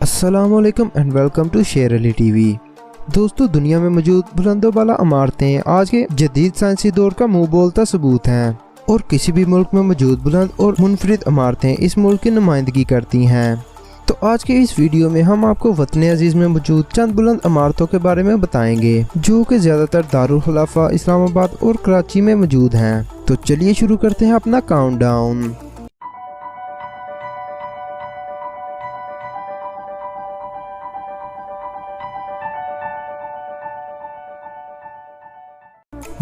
अस्सलाम वालेकुम and welcome to शेर अली टीवी। दोस्तों, दुनिया में मौजूद बुलंदो बाला इमारतें आज के जदीद साइंसी दौर का मुंह बोलता सबूत हैं और किसी भी मुल्क में मौजूद बुलंद और मुनफरिद इमारतें इस मुल्क की नुमाइंदगी करती हैं। तो आज के इस वीडियो में हम आपको वतन अजीज में मौजूद चंद बुलंद इमारतों के बारे में बताएंगे जो कि ज़्यादातर दारुल खिलाफा इस्लामाबाद और कराची में मौजूद हैं। तो चलिए शुरू करते हैं अपना countdown.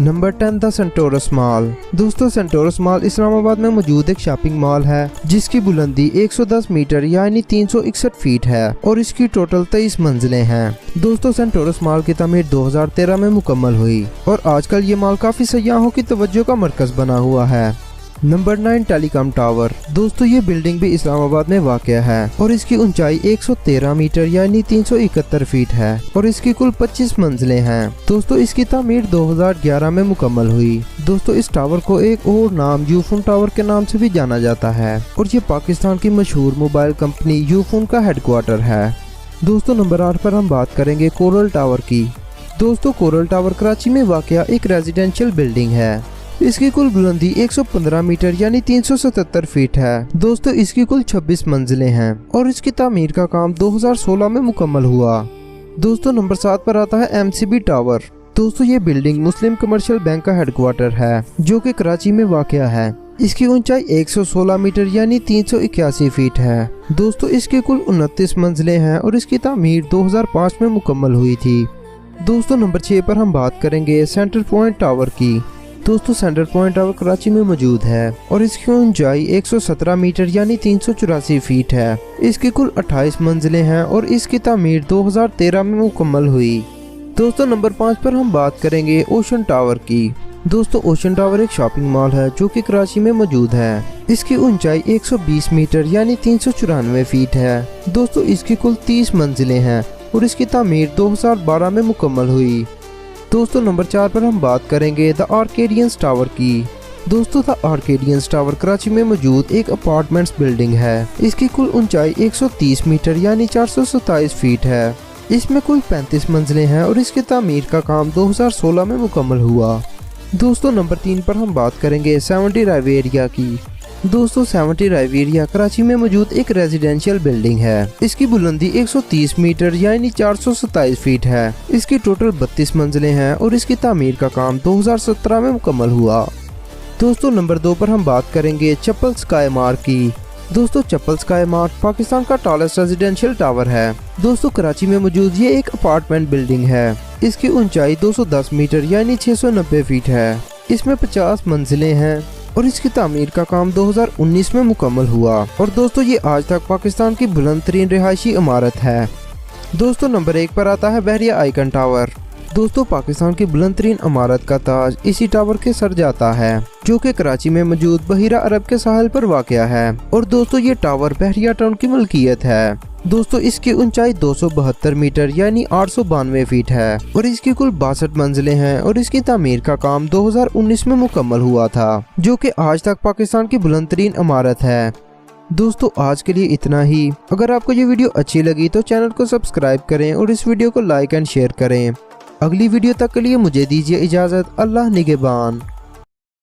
Number 10 the Centaurus mall. दोस्तों, सेंटोरस मॉल इस्लामाबाद में मौजूद एक शॉपिंग मॉल है जिसकी बुलंदी 110 मीटर यानी 361 फीट है और इसकी टोटल 23 मंजिलें हैं। दोस्तों, सेंटोरस मॉल की तामीर 2013 में मुकम्मल हुई और आजकल ये मॉल काफी सयाहों की तवज्जो का मरकज बना हुआ है। Number 9 telecom tower. दोस्तों, ये बिल्डिंग भी इस्लामाबाद में वाक़या है और इसकी ऊंचाई 113 मीटर यानी 371 फीट है और इसकी कुल 25 मंजिलें हैं। दोस्तों, इसकी तामीर 2011 में मुकम्मल हुई। दोस्तों, इस टावर को एक और नाम यूफोन टावर के नाम से भी जाना जाता है और ये पाकिस्तान की मशहूर मोबाइल कंपनी यूफोन का हेडक्वार्टर है। दोस्तों, नंबर 8 पर हम बात करेंगे कोरल टावर की। दोस्तों, कोरल टावर कराची में वाक़या एक रेजिडेंशियल बिल्डिंग है। इसकी कुल बुलंदी 115 मीटर यानी 377 फीट है। दोस्तों, इसकी कुल 26 मंजिलें हैं और इसकी तामीर का काम 2016 में मुकम्मल हुआ। दोस्तों, नंबर 7 पर आता है MCB टावर। दोस्तों, ये बिल्डिंग मुस्लिम कमर्शियल बैंक का हेडक्वार्टर है जो कि कराची में वाक़या है। इसकी ऊंचाई 116 मीटर यानी 381 फीट है। दोस्तों, इसकी कुल 29 मंजिलें हैं और इसकी तामीर 2005 में मुकम्मल हुई थी। दोस्तों, नंबर 6 पर हम बात करेंगे सेंटर पॉइंट टावर की। दोस्तों, सेंटर पॉइंट टावर कराची में मौजूद है और इसकी ऊंचाई 117 मीटर यानी 384 फीट है। इसकी कुल 28 मंजिलें हैं और इसकी तामीर 2013 में मुकम्मल हुई। दोस्तों, नंबर 5 पर हम बात करेंगे ओशन टावर की। दोस्तों, ओशन टावर एक शॉपिंग मॉल है जो कि कराची में मौजूद है। इसकी ऊंचाई 120 मीटर यानी 394 फीट है। दोस्तों, इसकी कुल 30 मंजिलें हैं और इसकी तामीर 2012 में मुकम्मल हुई। दोस्तों, नंबर 4 पर हम बात करेंगे द आर्केडियंस टावर की। दोस्तों, द आर्केडियंस टावर कराची में मौजूद एक अपार्टमेंट्स बिल्डिंग है। इसकी कुल ऊंचाई 130 मीटर यानी 427 फीट है। इसमें कुल 35 मंजिलें हैं और इसकी तामीर का काम 2016 में मुकम्मल हुआ। दोस्तों, नंबर 3 पर हम बात करेंगे 70 राइवेरिया की। दोस्तों, 70 राइवेरिया कराची में मौजूद एक रेजिडेंशियल बिल्डिंग है। इसकी बुलंदी 130 मीटर यानी 427 फीट है। इसकी टोटल 32 मंजिलें हैं और इसकी तामीर का काम 2017 में मुकम्मल हुआ। दोस्तों, नंबर 2 पर हम बात करेंगे चप्पल स्काई मार्क की। दोस्तों, चप्पल स्काई मार्क पाकिस्तान का टॉलेस्ट रेजिडेंशियल टावर है। दोस्तों, कराची में मौजूद ये एक अपार्टमेंट बिल्डिंग है। इसकी ऊंचाई 210 मीटर यानी 690 फीट है। इसमें 50 मंजिलें हैं और इसकी तामीर का काम 2019 में मुकम्मल हुआ और दोस्तों, ये आज तक पाकिस्तान की बुलंद तरीन रिहायशी इमारत है। दोस्तों, नंबर 1 पर आता है बहरिया आइकन टावर। दोस्तों, पाकिस्तान की बुलंद तरीन इमारत का ताज इसी टावर के सर जाता है जो कि कराची में मौजूद बहिरा अरब के साहिल पर वाक़या है और दोस्तों, ये टावर बहरिया टाउन की मलकियत है। दोस्तों, इसकी ऊंचाई 272 मीटर यानी 892 फीट है और इसकी कुल 62 मंजिलें हैं और इसकी तामीर का काम 2019 में मुकम्मल हुआ था जो कि आज तक पाकिस्तान की बुलंद तरीन इमारत है। दोस्तों, आज के लिए इतना ही। अगर आपको ये वीडियो अच्छी लगी तो चैनल को सब्सक्राइब करें और इस वीडियो को लाइक एंड शेयर करें। अगली वीडियो तक के लिए मुझे दीजिए इजाज़त। अल्लाह निगहबान।